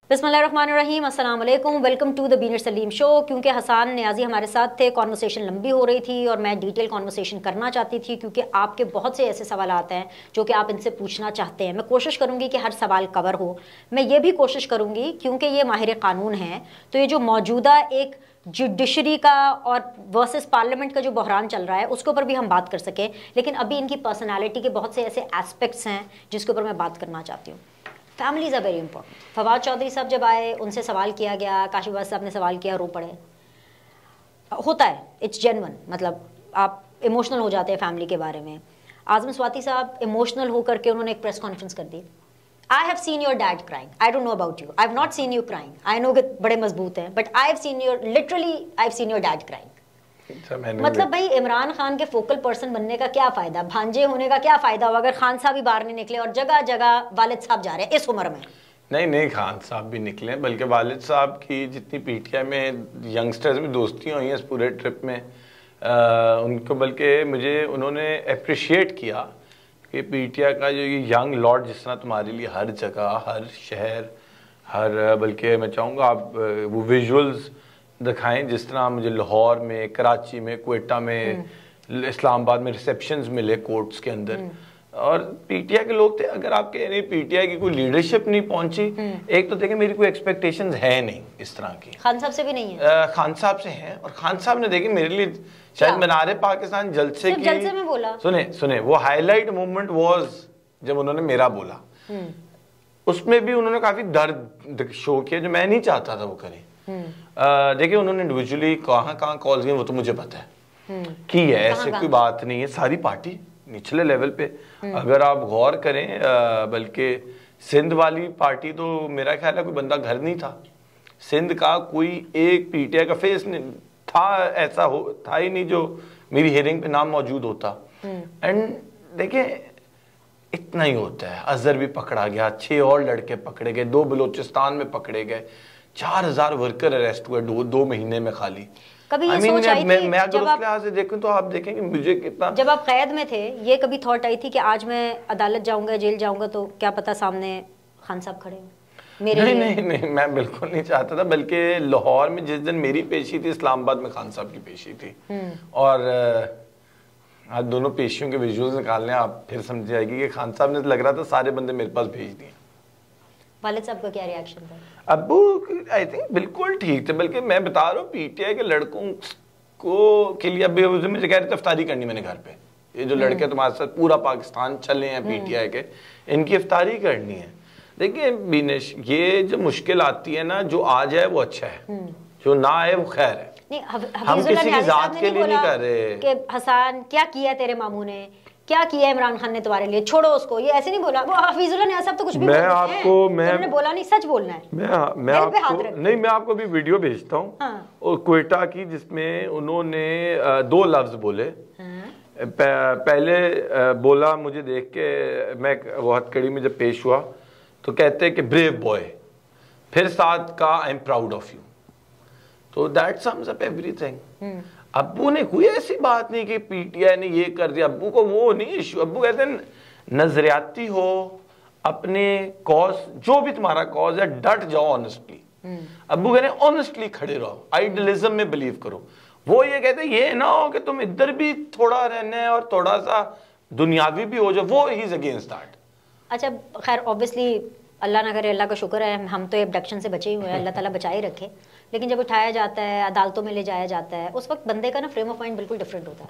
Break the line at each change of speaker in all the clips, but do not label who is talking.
बिस्मिल्लाहिर्रहमानिर्रहीम, अस्सलाम वालेकुम, वेलकम टू द बीनर सलीम शो। क्योंकि हसन नियाजी हमारे साथ थे, कॉन्वर्सेशन लंबी हो रही थी और मैं डिटेल कॉन्वर्सेशन करना चाहती थी क्योंकि आपके बहुत से ऐसे सवाल आते हैं जो कि आप इनसे पूछना चाहते हैं। मैं कोशिश करूँगी कि हर सवाल कवर हो। मैं ये भी कोशिश करूँगी क्योंकि ये माहिर कानून हैं, तो ये जो मौजूदा एक जुडिशरी का और वर्सेस पार्लियामेंट का जो बहरान चल रहा है उसके ऊपर भी हम बात कर सकें, लेकिन अभी इनकी पर्सनालिटी के बहुत से ऐसे एस्पेक्ट्स हैं जिसके ऊपर मैं बात करना चाहती हूँ। Families are very important. Fawad Chaudhry साहब जब आए, उनसे सवाल किया गया, काशिफ साहब ने सवाल किया, रो पड़े। होता है, इट्स जेन्युइन, मतलब आप इमोशनल हो जाते हैं फैमिली के बारे में। आजम स्वाति साहब इमोशनल होकर के उन्होंने एक प्रेस कॉन्फ्रेंस कर दी। I have seen your dad crying, I don't know about you, I have not seen you crying, I know कि बड़े मजबूत हैं, but I have seen your, literally I have seen your dad crying. मतलब भाई इमरान खान के focal person बनने का क्या फायदा, भांजे होने का क्या फायदा हुआ अगर खान साहब ही बाहर नहीं निकले और जगह जगह वालिद साहब जा रहे हैं इस उम्र में।
नहीं, खान साहब भी निकले, बल्कि वालिद साहब की जितनी पीटीआई में यंगस्टर्स में दोस्ती हुई है इस पूरे ट्रिप में, उनको बल्कि मुझे उन्होंने अप्रिशिएट किया कि पीटीआई का जो ये यंग लॉर्ड जिस तरह तुम्हारे लिए हर जगह, हर शहर, हर, बल्कि मैं चाहूँगा आप वो विजुअल्स दिखाएं जिस तरह मुझे लाहौर में, कराची में, क्वेटा में, इस्लामाबाद में रिसेप्शंस मिले कोर्ट्स के अंदर, और पीटीआई के लोग थे। अगर आपके नहीं पीटीआई की कोई लीडरशिप नहीं पहुंची, एक तो देखें मेरी कोई एक्सपेक्टेशंस है नहीं इस तरह की,
खान साहब से भी नहीं है,
खान साहब से हैं, और खान साहब ने देखे मेरे लिए शायद मीनारे पाकिस्तान जलसे की,
जलसे में बोला,
सुने वो हाईलाइट मूवमेंट वाज जब उन्होंने मेरा बोला, उसमें भी उन्होंने काफी दर्द शो किया जो मैं नहीं चाहता था वो करें। देखिए उन्होंने इंडिविजुअली कहाँ कॉल्स की वो तो मुझे पता है की है, ऐसे कोई बात नहीं है। सारी पार्टी निचले लेवल पे अगर आप गौर करें, बल्कि सिंध वाली पार्टी तो मेरा ख्याल है कोई बंदा घर नहीं था, सिंध का कोई एक पीटीआई का फेस नहीं था, ऐसा था ही नहीं जो मेरी हियरिंग पे नाम मौजूद होता। एंड देखिए इतना ही होता है। अजहर भी पकड़ा गया, 6 और लड़के पकड़े गए, 2 बलोचिस्तान में पकड़े गए, 4000 वर्कर अरेस्ट हुए 2 महीने में खाली।
कभी ये सोच आई थी,
मैं अगर उस लिहाज से देखूं तो आप देखेंगे मुझे कितना,
जब आप कैद में थे ये कभी थॉट आई थी कि आज मैं अदालत जाऊंगा, जेल जाऊंगा तो क्या पता सामने खान साहब खड़े हों मेरे
नहीं, मैं बिल्कुल नहीं चाहता था। बल्कि लाहौर में जिस दिन मेरी पेशी थी, इस्लामाबाद में खान साहब की पेशी थी, और आज दोनों पेशियों के विजुअल्स निकालने आप फिर समझ जाएगी कि खान साहब ने लग रहा था सारे बंदे मेरे पास भेज दिए।
वालिद साहब का क्या रिएक्शन था?
अब्बू आई थिंक बिल्कुल ठीक थे, बल्कि मैं बता रहा हूँ पीटीआई के लड़कों को के लिए अभी मुझे कह रहे इफ्तारी करनी मैंने घर पे, ये जो लड़के तुम्हारे साथ पूरा पाकिस्तान चले हैं पीटीआई के, इनकी इफ्तारी करनी है। देखिए बीनेश, ये जो मुश्किल आती है ना, जो आ जाए वो अच्छा है, जो ना आए वो खैर है। हम किसी की जात के लिए नहीं कर रहे
कि हसन क्या किया तेरे मामू ने, क्या किया इमरान खान ने तुम्हारे लिए, छोड़ो उसको, ये ऐसे नहीं बोला। वो हफीजुल्लाह नियाज़ साहब तो कुछ भी मैंने बोला नहीं, सच बोलना है।
मैं आपको भी वीडियो भेजता हूँ, हाँ। और क्वेटा की, जिसमें उन्होंने 2 लफ्ज बोले। हाँ। पहले बोला, मुझे देख के मैं वो हथकड़ी में जब पेश हुआ तो कहते कि ब्रेव बॉय, फिर साथ का I am proud of you, तो दैट सम्स अप एवरीथिंग। अब्बू ने कोई ऐसी बात नहीं कि पीटीआई ने ये कर दिया, अब्बू को वो नहीं इशू। अब्बू कहते हैं नजरियाती हो, अपने कॉज, जो भी तुम्हारा कॉज है डट जाओ ऑनेस्टली। अब्बू कहते हैं ऑनेस्टली खड़े रहो, आइडियलिज्म में बिलीव करो। वो ये कहते हैं ये ना हो कि तुम इधर भी थोड़ा रहना है और थोड़ा सा दुनियावी भी हो जाओ, वो ही इज अगेंस्ट दैट।
अच्छा खैर ऑब्वियसली अल्लाह ना करे, अल्लाह का शुक्र है हम तो एब्डक्शन से बचे ही हुए हैं, अल्लाह ताला बचाए रखे। लेकिन जब उठाया जाता है, अदालतों में ले जाया जाता है, उस वक्त बंदे का ना फ्रेम ऑफ माइंड बिल्कुल डिफरेंट होता है।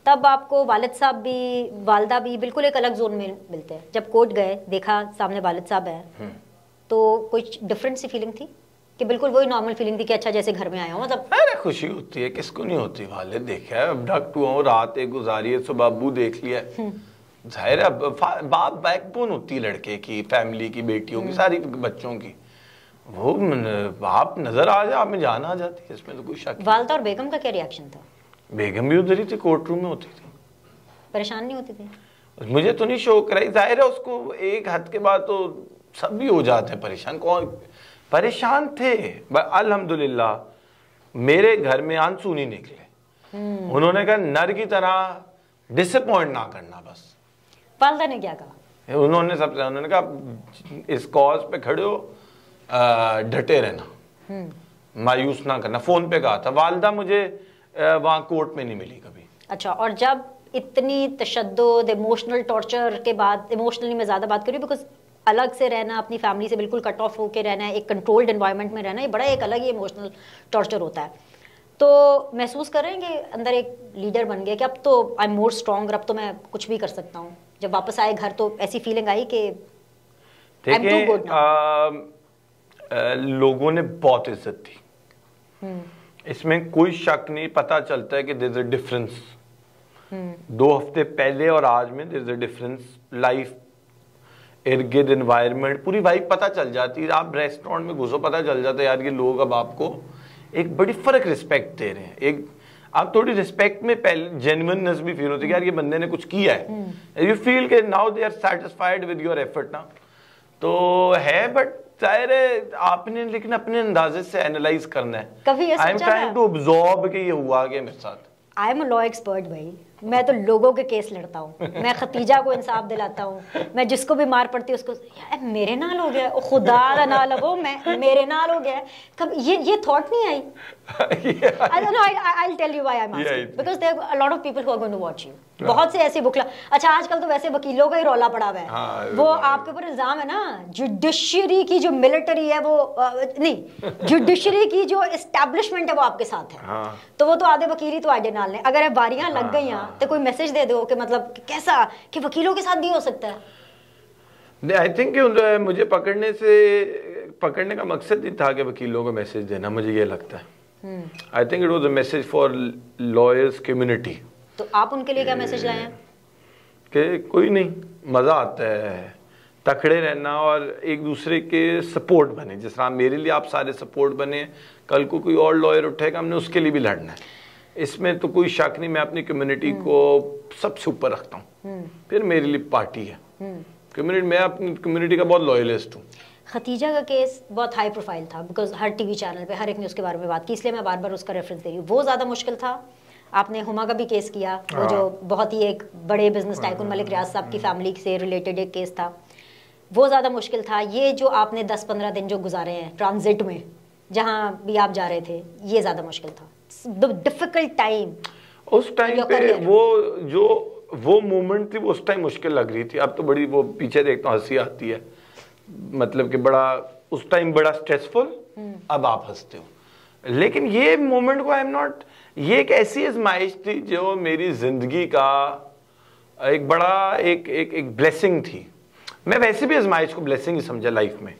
तब आपको वालिद साहब भी, वालदा भी बिल्कुल एक अलग जोन में मिलते हैं। जब कोर्ट गए, देखा सामने वालिद साहब है, तो कोई डिफरेंट सी फीलिंग थी कि बिल्कुल वही नॉर्मल फीलिंग थी कि अच्छा जैसे घर में आया हूँ? मतलब
अरे खुशी होती है, किसको नहीं होती। वालिद देखा है, अबडक्ट हुआ हूँ, रात एक गुजारी है, सुबह अब्बू देख लिया, जाहिर है बाप बैकबोन होती है लड़के की, फैमिली की, बेटियों की, सारी बच्चों की। वो बाप नजर आ जाए, आप में जान आ जाती है, इसमें तो कोई शक।
वालदा और बेगम का क्या रिएक्शन था?
बेगम भी उधर ही थी, कोर्ट रूम में होती थी,
परेशान नहीं होती थी?
मुझे तो नहीं शो कराई, जाहिर है उसको एक हद के बाद तो सब भी हो जाते हैं परेशान। कौन परेशान थे? अल्हम्दुलिल्लाह मेरे घर में आंसू नहीं निकले। उन्होंने कहा नर की तरह डिसअपॉइंट ना करना बस।
वालदा ने क्या कहा?
उन्होंने कहा इस कॉज पे खड़े हो, डटे रहना, मायूस ना करना। फोन पे कहा था, वालिदा मुझे वहां कोर्ट में नहीं मिली कभी।
अच्छा, और जब इतनी तशद्दुद, इमोशनल टॉर्चर के बाद, इमोशनली मैं ज़्यादा बात करूँ बिकॉज अलग से रहना, अपनी फैमिली से बिल्कुल कट ऑफ होकर रहना है, एक कंट्रोल्ड एनवायरनमेंट में रहना, ये बड़ा एक अलग ही इमोशनल टॉर्चर होता है। तो महसूस कर रहे हैं कि अंदर एक लीडर बन गया कि अब तो आई एम मोर स्ट्रॉन्गर, अब तो मैं कुछ भी कर सकता हूँ। जब वापस आए घर तो ऐसी फीलिंग आई कि I am too good now.
लोगों ने बहुत इज्जत दी, इसमें कोई शक नहीं। पता चलता है कि देयर इज अ डिफरेंस 2 हफ्ते पहले और आज में, there is a difference. Life, इर्द गिर्द, एनवायरनमेंट, पूरी वाइब पता चल जाती है। आप रेस्टोरेंट में घुसो, पता चल जाता है यार ये लोग अब आपको एक बड़ी फर्क रिस्पेक्ट दे रहे हैं। एक आप थोड़ी रिस्पेक्ट में पहले जेन्युइननेस भी फील होती है कि यार ये बंदे ने कुछ किया है। यू फील के now they are satisfied with your effort ना, तो है। बट जाहिर है आपने लेकिन अपने अंदाजे से एनालाइज करना है।
कभी ये
I am trying to absorb कि ये हुआ क्या मेरे साथ।
I am a law expert भाई, मैं तो लोगों के केस लड़ता हूँ, मैं खतीजा को इंसाफ दिलाता हूँ, मैं जिसको भी मार पड़ती है उसको, यार मेरे नाल हो गया, खुदा दा ना लगो, मैं मेरे नाल हो गया। कब ये थॉट नहीं आई? I don't know, I'll tell you why I'm asking, because there are a lot of people who are going to watch you. बहुत से ऐसे बुकला, अच्छा आजकल तो वैसे वकीलों का ही रौला पड़ा हुआ है। वो आपके ऊपर इल्जाम है ना, जुडिशरी की जो मिलिट्री है वो नहीं, जुडिशरी की जो एस्टैब्लिशमेंट है वो आपके साथ है। तो वो तो आधे वकील ही तो आगे नाल ने, अगर बारियां लग गई तो कोई मैसेज दे दो कि मतलब कैसा कि वकीलों के साथ भी हो सकता है।
आई थिंक मुझे पकड़ने का मकसद ही था कि वकीलों को मैसेज देना, मुझे ये लगता है। I think it was a message for lawyers community.
तो आप उनके लिए क्या मैसेज लाए हैं?
कि कोई नहीं, मजा आता है तकड़े रहना और एक दूसरे के सपोर्ट बने। जिस तरह मेरे लिए आप सारे सपोर्ट बने, कल को कोई और लॉयर उठेगा, हमने उसके लिए भी लड़ना है। इसमें तो कोई शक नहीं, मैं अपनी कम्युनिटी को सबसे ऊपर रखता हूँ। फिर मेरे लिए पार्टी है कम्युनिटी, मैं अपनी कम्युनिटी का बहुत लॉयलिस्ट हूँ।
खतीजा का केस बहुत हाई प्रोफाइल था बिकॉज हर टीवी चैनल पे हर एक ने उसके बारे में बात की, इसलिए मैं बार बार उसका रेफरेंस दे रही हूँ। वो ज़्यादा मुश्किल था। आपने हुमा का भी केस किया, वो जो बहुत ही एक बड़े बिजनेस टाइकून मलिक रियाज साहब की फैमिली से रिलेटेड एक केस था, वो ज़्यादा मुश्किल था। ये जो आपने 10-15 दिन जो गुजारे हैं ट्रांजिट में, जहाँ भी आप जा रहे थे, ये ज़्यादा मुश्किल था। डिफिकल्ट टाइम
उस टाइम पे, वो मोमेंट थी, वो उस टाइम मुश्किल लग रही थी। अब तो बड़ी वो पीछे देखता हूँ हंसी आती है, मतलब कि बड़ा उस टाइम बड़ा स्ट्रेसफुल, अब आप हंसते हो। लेकिन ये मोमेंट को आई एम नॉट, ये एक ऐसी आजमाइश थी जो मेरी जिंदगी का एक बड़ा एक ब्लेसिंग थी। मैं वैसे भी आजमाइश को ब्लेसिंग ही समझा लाइफ में।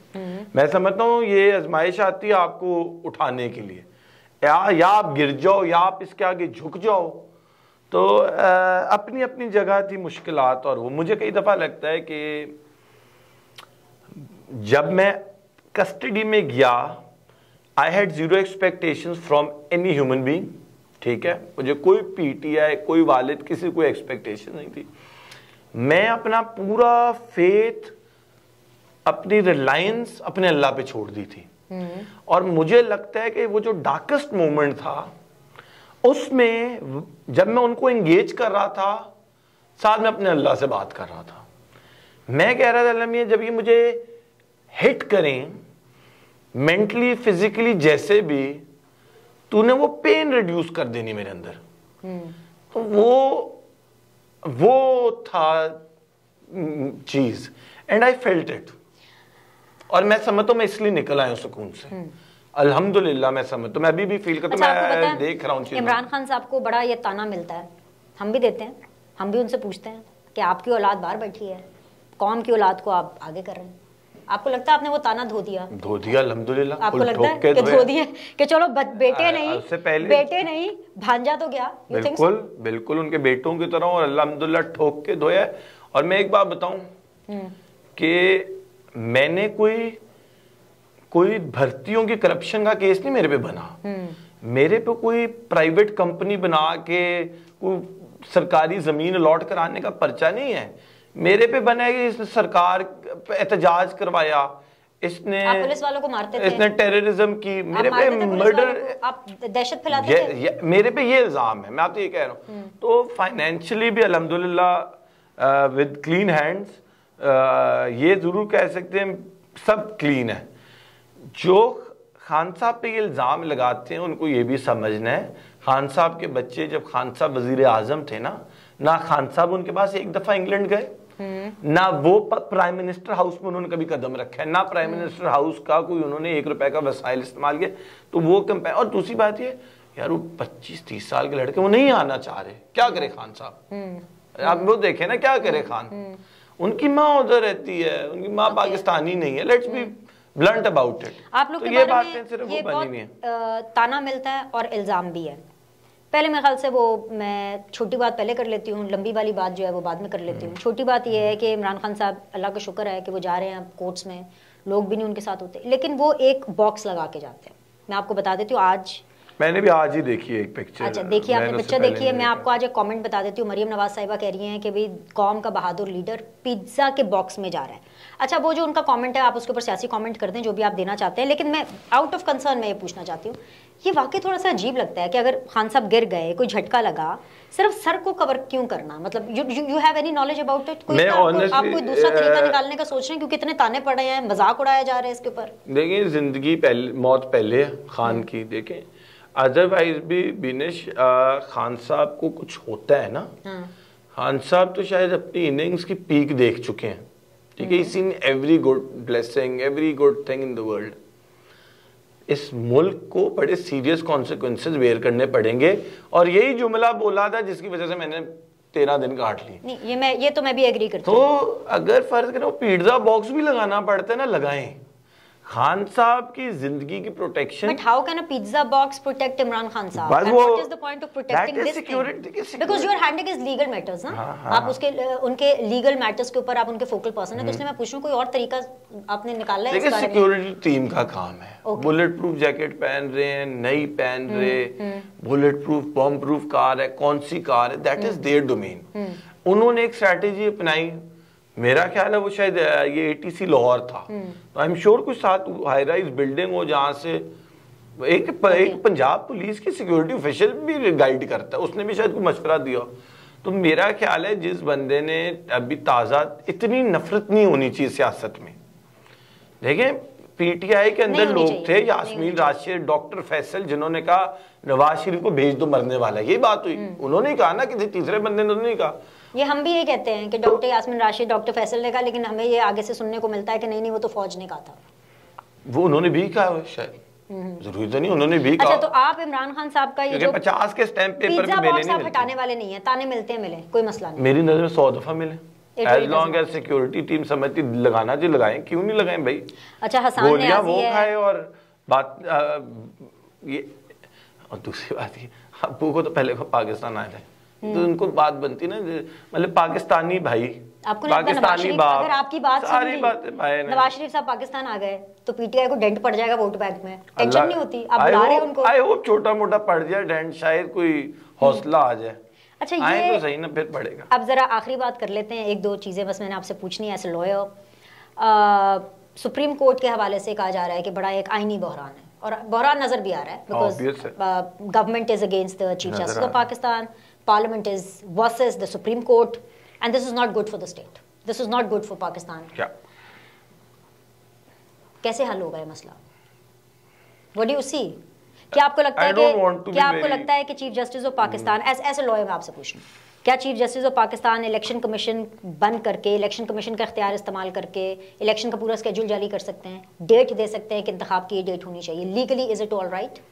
मैं समझता हूँ ये आजमाइश आती है आपको उठाने के लिए, या आप गिर जाओ या आप इसके आगे झुक जाओ। तो अपनी अपनी जगह थी मुश्किलात। और वो मुझे कई दफा लगता है कि जब मैं कस्टडी में गया, I had zero expectations from any human being. ठीक है, मुझे कोई पीटीआई, कोई वालिद, किसी कोई एक्सपेक्टेशन नहीं थी। मैं अपना पूरा फेथ, अपनी रिलायंस अपने अल्लाह पे छोड़ दी थी। और मुझे लगता है कि वो जो डार्केस्ट मोमेंट था, उसमें जब मैं उनको एंगेज कर रहा था, साथ में अपने अल्लाह से बात कर रहा था। मैं कह रहा था अल्लाह मियां, जब ये मुझे हिट करें मेंटली, फिजिकली, जैसे भी, तूने वो पेन रिड्यूस कर देनी मेरे अंदर। तो वो था चीज, एंड आई फेल्ट इट। और मैं समझता हूं मैं इसलिए निकल आया सुकून से, अल्हम्दुलिल्लाह। मैं समझता हूं, मैं अभी भी फील करता हूं, मैं देख रहा हूं।
इमरान खान साहब को बड़ा ये ताना मिलता है, हम भी देते हैं, हम भी उनसे पूछते हैं कि आपकी औलाद बाहर बैठी है, कौम की औलाद को आप आगे कर रहे हैं। आपको लगता है आपने वो ताना धो दिया?
अल्हम्दुलिल्लाह।
आपको लगता है कि धो दिए कि चलो बेटे नहीं, बेटे नहीं, भांजा तो गया?
बिल्कुल बिल्कुल उनके बेटों की तरह, और अल्हम्दुलिल्लाह ठोक के धोया। और मैं एक बात बताऊं कि मैंने कोई भर्तियों की करप्शन का केस नहीं मेरे पे बना। मेरे पे कोई प्राइवेट कंपनी बना के कोई सरकारी जमीन अलॉट कराने का पर्चा नहीं है। मेरे पे बना है कि इसने सरकार पे एहतजाज करवाया, इसने
पुलिस वालों को मारते थे,
इसने टेररिज्म की, मेरे पे मर्डर,
आप दहशत फैलाते थे।
मेरे पे ये इल्जाम है, मैं आपको ये कह रहा हूँ। तो फाइनेंशियली भी अल्हम्दुलिल्लाह विद क्लीन हैंड्स, ये जरूर कह सकते हैं सब क्लीन है। जो खान साहब पे ये इल्जाम लगाते हैं उनको ये भी समझना है, खान साहब के बच्चे जब खान साहब वजीर आजम थे ना खान साहब उनके पास एक दफा इंग्लैंड गए, ना वो प्राइम मिनिस्टर हाउस में उन्होंने कभी कदम रखा है, ना प्राइम मिनिस्टर हाउस का कोई उन्होंने 1 रुपए का वसाइल इस्तेमाल किया। तो वो कंपेयर, और दूसरी बात ये यार वो 25-30 साल के लड़के वो नहीं आना चाह रहे, क्या करे खान साहब? आप वो देखे ना क्या करे खान, उनकी माँ उधर रहती है, उनकी माँ पाकिस्तानी नहीं है, let's be blunt about it.
आप लोग
तो
के
ये
बारे
बातें
में
सिर्फ
ये
वो बनी नहीं है,
ताना मिलता है और इल्जाम भी है। पहले मेरे ख्याल से वो मैं छोटी बात पहले कर लेती हूँ, लंबी वाली बात जो है वो बाद में कर लेती हूँ। छोटी बात ये है कि इमरान खान साहब अल्लाह का शुक्र है कि वो जा रहे हैं कोर्ट्स में, लोग भी नहीं उनके साथ होते, लेकिन वो एक बॉक्स लगा के जाते हैं। मैं आपको बता देती हूँ, आज
मैंने भी आज ही देखी है एक पिक्चर।
अच्छा देखिए, आपने पिक्चर देखी है। मैं आपको आज एक कमेंट बता देती हूँ। मरियम नवाज साहिबा कह रही हैं कि भाई कौम का बहादुर लीडर पिज्जा के बॉक्स में जा रहा है। अच्छा, वो जो उनका कमेंट है आप उसके ऊपर सियासी कमेंट कर दें जो भी आप देना चाहते हैं, लेकिन मैं आउट ऑफ कंसर्न मैं ये पूछना चाहती हूँ, ये वाकई थोड़ा सा अजीब लगता है कि अगर खान साहब गिर गए, कोई झटका लगा, सिर्फ सर को कवर क्यों करना? मतलब you have any knowledge about it? आप कोई दूसरा तरीका निकालने का सोच रहे हैं क्योंकि इतने ताने पड़े हैं, मजाक उड़ाया जा रहा है इसके ऊपर?
देखिए, जिंदगी पहले, मौत पहले खान की। देखें, अदरवाइज भी बिनेश खान साहब को कुछ होता है ना, खान साहब तो शायद अपनी इनिंग्स की पीक देख चुके हैं, ठीक है। इसी every good blessing, every good thing in the world. इस मुल्क को बड़े सीरियस कॉन्सिक्वेंसेस बेयर करने पड़ेंगे, और यही जुमला बोला था जिसकी वजह से मैंने 13 दिन काट ली।
नहीं, ये तो मैं भी एग्री करती हूँ।
तो अगर फर्ज करो पिज्जा बॉक्स भी लगाना पड़ता है ना, लगाएं। खान साहब की जिंदगी की protection,
but how can a pizza box protect Imran Khan साहब?
बस
and what is the point of protecting this
security?
Because you are handling his legal matters ना। आप उसके उनके लीगल मैटर्स के ऊपर आप उनके फोकल पर्सन है, तो इसलिए मैं पूछ रहा हूं कोई और तरीका आपने निकाला है इस बारे में?
सिक्योरिटी टीम का काम है। बुलेट प्रूफ जैकेट पहन रहे हैं, नहीं पहन रहे, bullet proof bomb proof car है, कौन सी कार है, दैट इज देयर डोमेन। उन्होंने एक स्ट्रैटेजी अपनाई, मेरा ख्याल है वो शायद ये एटीसी लाहौर था, तो आई एम श्योर कुछ साथ हाई राइज बिल्डिंग हो जहां से एक पंजाब पुलिस की सिक्योरिटी ऑफिशियल भी गाइड करता है, उसने भी शायद कोई मशवरा दिया। तो मेरा ख्याल है जिस बंदे ने अभी ताज़ा, इतनी नफरत नहीं होनी चाहिए सियासत में। देखें, पीटीआई के अंदर लोग थे, यास्मीन राशिद, डॉक्टर फैसल, जिन्होंने कहा नवाज शरीफ को भेज दो, मरने वाला है, ये बात हुई। उन्होंने कहा ना, किसी तीसरे बंदे ने नहीं कहा।
ये हम भी ये कहते हैं कि डॉक्टर यास्मीन राशिद, डॉक्टर फैसल ने कहा, लेकिन हमें ये आगे से सुनने को मिलता है कि नहीं वो तो फौज ने कहा था।
वो उन्होंने भी कहा शायद, जरूरी तो नहीं, उन्होंने भी कहा।
अच्छा, तो आप इमरान खान साहब का ये जो
50 के स्टैंप पेपर
पिज्जा बॉक्स आप हटाने वाले नहीं है, ताने मिलते हैं, मिले, कोई मसला नहीं।
मेरी नजर में 100 दफा मिले, as long as security team समझती लगाना चाहिए, लगाएं, क्यों नहीं लगाएं भाई?
अच्छा, हसन
गोलियां वो खाए और बात ये, और दूसरी बात ये, अबू को तो पहले पाकिस्तान आया था, तो उनको बात बनती ना, मतलब पाकिस्तानी भाई,
आपको
पाकिस्तानी बाप,
अगर आपकी बात
सारी बातें
नवाज शरीफ साहब पाकिस्तान आ गए तो पीटीआई को डेंट पड़ जाएगा वोट बैंक में, टेंशन नहीं होती, आप बुला रहे हैं उनको।
आई होप छोटा मोटा पड़ जाए डेंट, शायद कोई हौसला आ जाए।
अच्छा,
ये तो सही ना, फिर पड़ेगा।
अब जरा आखिरी बात कर लेते हैं, एक दो चीजें बस मैंने आपसे पूछनी है as a lawyer. Supreme court के हवाले से कहा जा रहा है कि बड़ा एक आईनी बहरान है, और बहरान नजर भी आ रहा है, because government is against the chief justice of Pakistan, Parliament is versus the Supreme Court, and this is not good for the state. This is not good for Pakistan.
क्या?
कैसे हल होगा ये मसला? What do you see? क्या आपको लगता है कि चीफ जस्टिस ऑफ पाकिस्तान, ऐसे लॉयर में आपसे पूछूं, क्या chief justice of Pakistan election commission बंद करके, इलेक्शन कमीशन का इख्तियार इस्तेमाल करके इलेक्शन का पूरा स्केड्यूल जारी कर सकते हैं, डेट दे सकते हैं कि इंतखाब की ये डेट होनी चाहिए? Legally is it all right?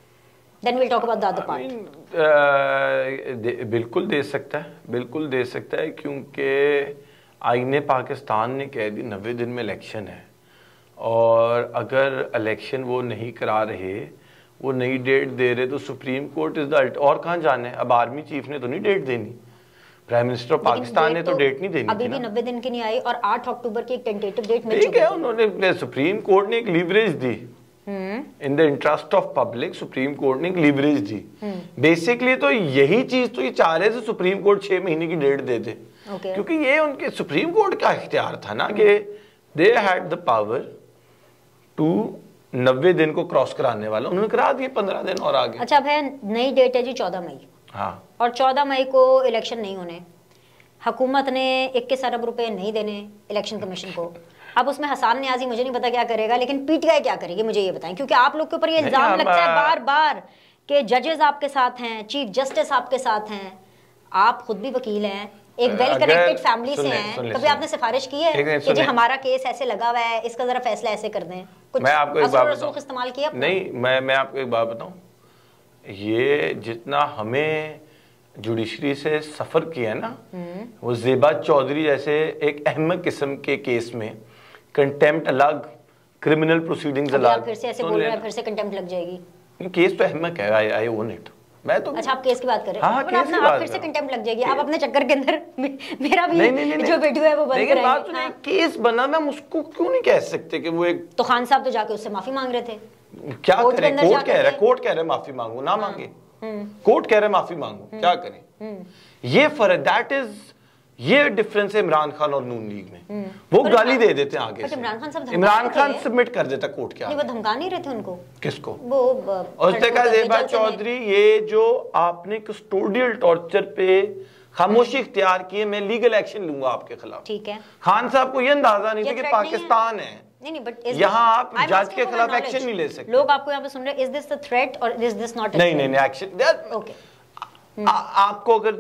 Then we'll talk about the other part.
बिल्कुल दे सकता है, बिल्कुल दे सकता है, क्योंकि आईने पाकिस्तान ने कह दी 90 दिन में इलेक्शन है, और अगर इलेक्शन वो नहीं करा रहे, वो नई डेट दे रहे, तो सुप्रीम कोर्ट इज द, और कहाँ जाने? अब आर्मी चीफ ने तो नहीं डेट देनी, प्राइम मिनिस्टर ऑफ पाकिस्तान ने तो डेट नहीं देनी,
अभी भी 90 दिन की नहीं आई, और 8 अक्टूबर की एक टेंटेटिव डेट मिल चुकी है।
उन्होंने, सुप्रीम कोर्ट ने एक leverage the, in the interest of public, supreme court ने एक लीवरेज दी। बेसिकली तो यही चीज तो ये चाह रहे थे, सुप्रीम कोर्ट 6 महीने की डेट दे दे, क्योंकि ये उनके सुप्रीम कोर्ट का इख्तियार था ना कि they had the power to 90 दिन को क्रॉस कराने वाला, उन्होंने करा दिए 15 दिन और आगे।
अच्छा भैया, नई डेट है जी 14 मई,
हाँ,
और 14 मई को इलेक्शन नहीं होने, हुकूमत ने 21 अरब रुपए नहीं देने इलेक्शन कमीशन को, अब उसमें हसान न्याजी मुझे नहीं पता क्या करेगा, लेकिन पीटीआई क्या करेगी मुझे ये बताएं, क्योंकि आप लोग के ऊपर ये इल्जाम लगता है बार बार कि जजेस आपके साथ हैं, चीफ जस्टिस आपके साथ हैं, आप खुद भी वकील हैं, एक वेल कनेक्टेड फैमिली से हैं, कभी आपने सिफारिश की है कि जी हमारा केस ऐसे लगा हुआ है, इसका जरा फैसला ऐसे कर दें? कुछ
मैं आपको एक बात बताऊं,
इस्तेमाल किया?
नहीं, मैं आपको एक बात बताऊं, ये जितना हमें जुडिशरी से सफर किया ना, वो ज़ेबा चौधरी जैसे एक अहम किस्म के केस में कंटेम्प्ट अलग, क्रिमिनल प्रोसीडिंग्स अलग।
फिर से ऐसे बोल रहे हैं, फिर से कंटेम्प्ट लग जाएगी।
केस तो अहमक है, आई ओन इट। मैं तो
अच्छा, आप केस की बात कर रहे हैं?
हाँ, केस की बात,
आप फिर से कंटेम्प्ट लग जाएगी। आप अपने चक्कर के अंदर मेरा भी नहीं, जो वीडियो है वो बंद कराएंगे।
बात सुनिए, केस बना, मैं उसको क्यों नहीं कह सकते कि वो एक,
तो खान साहब तो जाके उससे माफी मांग रहे थे।
क्या करें? कोर्ट कह रहा है माफी मांगो, ना मांगे। कोर्ट कह रहा है माफी मांगो, क्या करें? ये फर्क, दैट इज, ये डिफरेंस है इमरान खान और नून लीग में। वो गाली दे देते हैं आगे से, इमरान खान सबमिट कर देता कोर्ट के आगे।
वो धमका नहीं रहे थे उनको?
किसको?
वो
और उसने कहा ज़ेबा चौधरी, ये जो आपने कस्टोडियल टॉर्चर पे खामोशी इख्तियार की है, मैं लीगल एक्शन लूंगा आपके खिलाफ।
ठीक है।
खान साहब को ये अंदाजा नहीं था कि पाकिस्तान है,
नहीं, बट
यहाँ आप जज के खिलाफ एक्शन नहीं ले सकते।
लोग आपको यहाँ पे सुन रहे हैं, इज दिस द थ्रेट और इज दिस नॉट?
नहीं, एक्शन। ओके, आपको अगर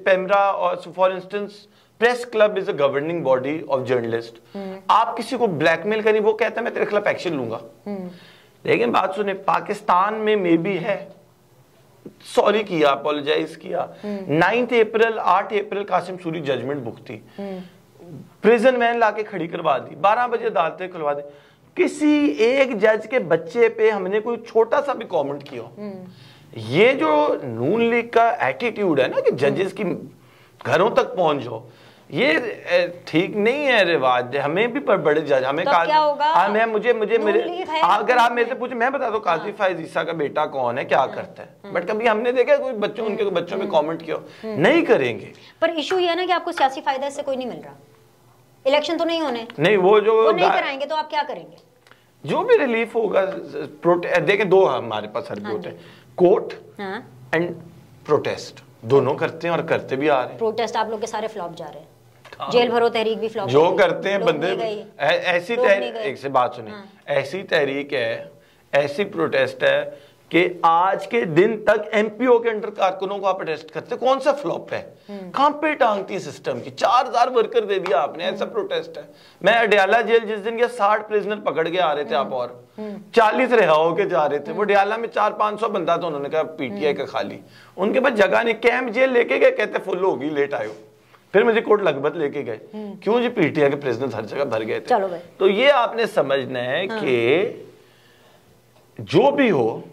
पेमरा और for instance press club is a governing body of journalist, आप किसी को ब्लैकमेल करें, वो कहता है मैं तेरे खिलाफ एक्शन लूंगा। लेकिन बात सुने, पाकिस्तान में मे बी है, सॉरी किया, अपोलोजाइज किया, 9 अप्रैल 8 अप्रैल कासिम सूरी जजमेंट बुक थी, प्रिजन वैन लाके खड़ी करवा दी, 12 बजे अदालतें खुलवा दी, किसी एक जज के बच्चे पे हमने कोई छोटा सा भी कमेंट किया। ये जो नून लीग का एटीट्यूड है ना कि जजेस की घरों तक पहुंच जाओ, ये ठीक नहीं है रिवाज। हमें भी बड़े जज, हमें
तो क्या होगा?
मुझे मेरे, अगर आप मेरे से पूछे, मैं बता दो काजी फायज ईसा का बेटा कौन है, क्या करता है, बट कभी हमने देखा कोई बच्चों, उनके बच्चों में कमेंट किया? नहीं करेंगे।
पर इशू ये है ना कि आपको सियासी फायदा इससे कोई नहीं मिल रहा, इलेक्शन तो नहीं होने,
नहीं वो जो
नहीं कराएंगे तो आप क्या करेंगे?
जो भी रिलीफ होगा, देखें दो हमारे पास सर्किट है, कोर्ट एंड प्रोटेस्ट, दोनों करते हैं और करते भी आ रहे हैं।
प्रोटेस्ट आप लोग के सारे फ्लॉप जा रहे हैं, जेल भरो तहरीक भी फ्लॉप,
जो करते हैं बंदे ऐसी तहरीक, एक से बात सुनिए, ऐसी तहरीक है, ऐसी प्रोटेस्ट है कि आज के दिन तक एमपीओ के अंडर कारकुनों को आप अरेस्ट करते, कौन सा फ्लॉप है? कहां पे टांगती सिस्टम की? 4000 वर्कर दे दिया आपने, ऐसा प्रोटेस्ट है। मैं अडयाला जेल जिस दिन गया, 60 प्रिजनर पकड़ के आ रहे थे आप, और 40 रिहा होके जा रहे थे। वो अडयाला में 400-500 बंदा था, उन्होंने कहा पीटीआई का खाली, उनके पास जगह नहीं, कैंप जेल लेके गए, कहते फुल होगी, लेट आयो, फिर मुझे कोर्ट लगभत लेके गए, क्यों जी? पीटीआई के प्रेसिडेंट हर जगह भर गए थे। तो ये आपने समझना है कि जो भी हो,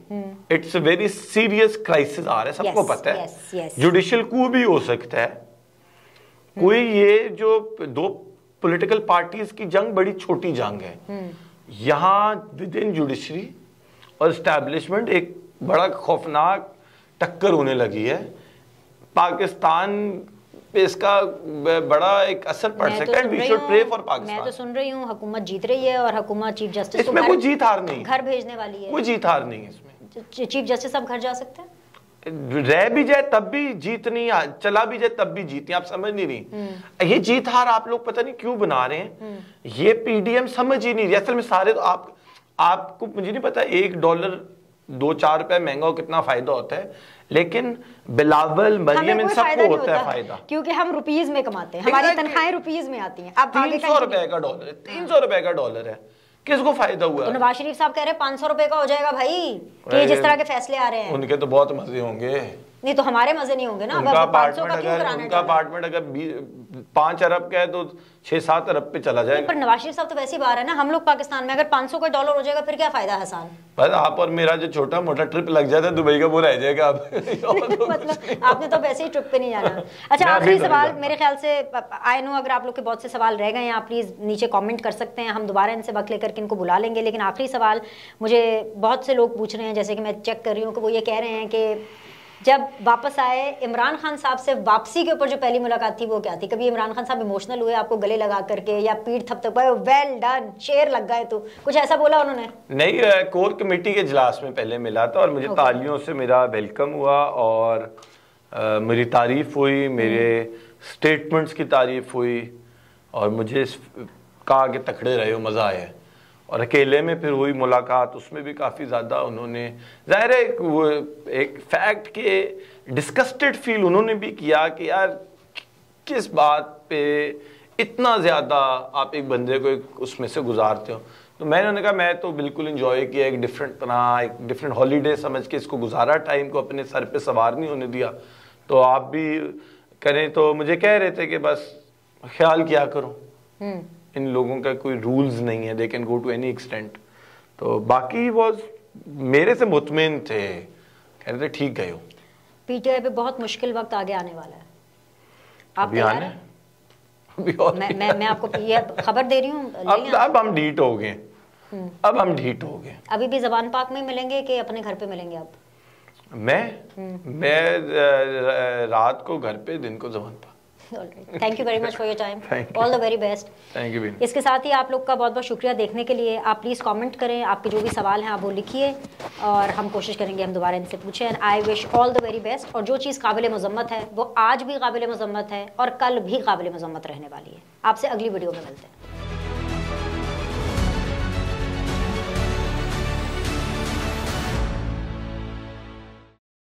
it's a very serious crisis आ रहा है, सबको पता है। जुडिशियल कू भी हो सकता है कोई, ये जो दो पॉलिटिकल पार्टीज की जंग बड़ी छोटी जंग है, यहां विद इन जुडिशरी और एस्टैब्लिशमेंट एक बड़ा खौफनाक टक्कर होने लगी है। पाकिस्तान पे इसका बड़ा एक असर पड़ सकता है। We should pray for Pakistan.
मैं तो सुन रही हूँ हुकूमत जीत रही है, और हुकूमत चीफ जस्टिस
इसमें कोई जीत हार नहीं,
घर भेजने वाली है,
कोई जीत हार नहीं है इसमें।
चीफ जस्टिस साहब घर जा सकते हैं,
रह भी जाए तब भी जीत नहीं, चला भी जाए तब भी जीत नहीं, आप समझ नहीं रही। ये जीत हार आप लोग पता नहीं क्यों बना रहे हैं, ये पीडीएम समझ ही नहीं रही। असल में सारे तो आपको मुझे नहीं पता $1 2-4 रुपए महंगा हो कितना फायदा होता है, लेकिन बिलावल, मरियम, इन सबको होता है फायदा,
क्योंकि हम रुपीज में कमाते हैं, हमारी तनख्वाहें रुपीज में आती हैं। अब
300 रुपए का डॉलर है, 300 रुपए का डॉलर है, किसको फायदा हुआ?
तो नवाज शरीफ साहब कह रहे हैं 500 रुपए का हो जाएगा भाई, कि जिस तरह के फैसले आ रहे हैं।
उनके तो बहुत मजे होंगे।
नहीं तो हमारे मजे नहीं होंगे ना।
उनका अपार्टमेंट अगर 5 अरब का है तो 6-7 अरब पे चला जाएगा।
पर नवाज शरीफ साहब तो वैसे ही बाहर है ना, हम लोग पाकिस्तान में, अगर 500 का डॉलर हो जाएगा फिर क्या फायदा हसन?
बस आप और मेरा जो छोटा मोटा ट्रिप लग जाता है दुबई का, वो रह जाएगा।
मतलब आपने तो वैसे ही ट्रिप पे नहीं जाना। अच्छा, आखिरी सवाल मेरे ख्याल से, आई नो अगर आप लोग के बहुत से सवाल रह गए हैं, आप प्लीज नीचे कमेंट कर सकते हैं, हम दोबारा इनसे वक्त लेकर के इनको बुला लेंगे। लेकिन आखिरी सवाल मुझे बहुत से लोग पूछ रहे हैं, जैसे कि मैं चेक कर रही हूँ कि वो ये कह रहे हैं कि जब वापस आए इमरान खान साहब से, वापसी के ऊपर जो पहली मुलाकात थी वो क्या थी? कभी इमरान खान साहब इमोशनल हुए आपको गले लगा करके, या पीठ थपथप पाए, वेल डन, शेर लग गए, तो कुछ ऐसा बोला उन्होंने?
नहीं, कोर कमेटी के इजलास में पहले मिला था और मुझे तालियों से मेरा वेलकम हुआ, और मेरी तारीफ हुई, मेरे स्टेटमेंट्स की तारीफ हुई, और मुझे कहा कि तकड़े रहे हो, मज़ा आया। और अकेले में फिर हुई मुलाकात, उसमें भी काफ़ी ज़्यादा उन्होंने ज़ाहिर है वो एक फैक्ट के डिस्कस्टेड फील उन्होंने भी किया कि यार किस बात पे इतना ज़्यादा आप एक बंदे को उसमें से गुजारते हो। तो मैंने उन्हें कहा मैं तो बिल्कुल इंजॉय किया, एक डिफरेंट तरह, एक डिफरेंट हॉलीडे समझ के इसको गुजारा, टाइम को अपने सर पे सवार नहीं होने दिया। तो आप भी करें। तो मुझे कह रहे थे कि बस ख्याल किया करो, इन लोगों का कोई रूल्स नहीं है, they can go to any extent. तो बाकी वॉज मेरे से मुतमिन थे, कह रहे थे ठीक गए हो।
पीटीआई पे बहुत मुश्किल वक्त आगे आने वाला है, आप
तैयार हैं?
मैं आपको ये खबर दे रही हूँ।
अब हम ढीठ हो गए, अब हम ढीठ हो गए।
अभी भी ज़बान पाक में मिलेंगे कि अपने घर पे मिलेंगे? अब
मैं रात को घर पे, दिन को ज़बान पाक।
Thank you very much for your time, all the very best.
Thank you.
इसके साथ ही आप लोग का बहुत बहुत शुक्रिया देखने के लिए। आप प्लीज़ कमेंट करें, आपके जो भी सवाल हैं आप वो लिखिए और हम कोशिश करेंगे हम दोबारा इनसे पूछें। And I wish all the very best. और जो चीज़ काबिल मज़म्मत है वो आज भी काबिल मज़म्मत है और कल भी काबिल मज़म्मत रहने वाली है। आपसे अगली वीडियो में मिलते हैं।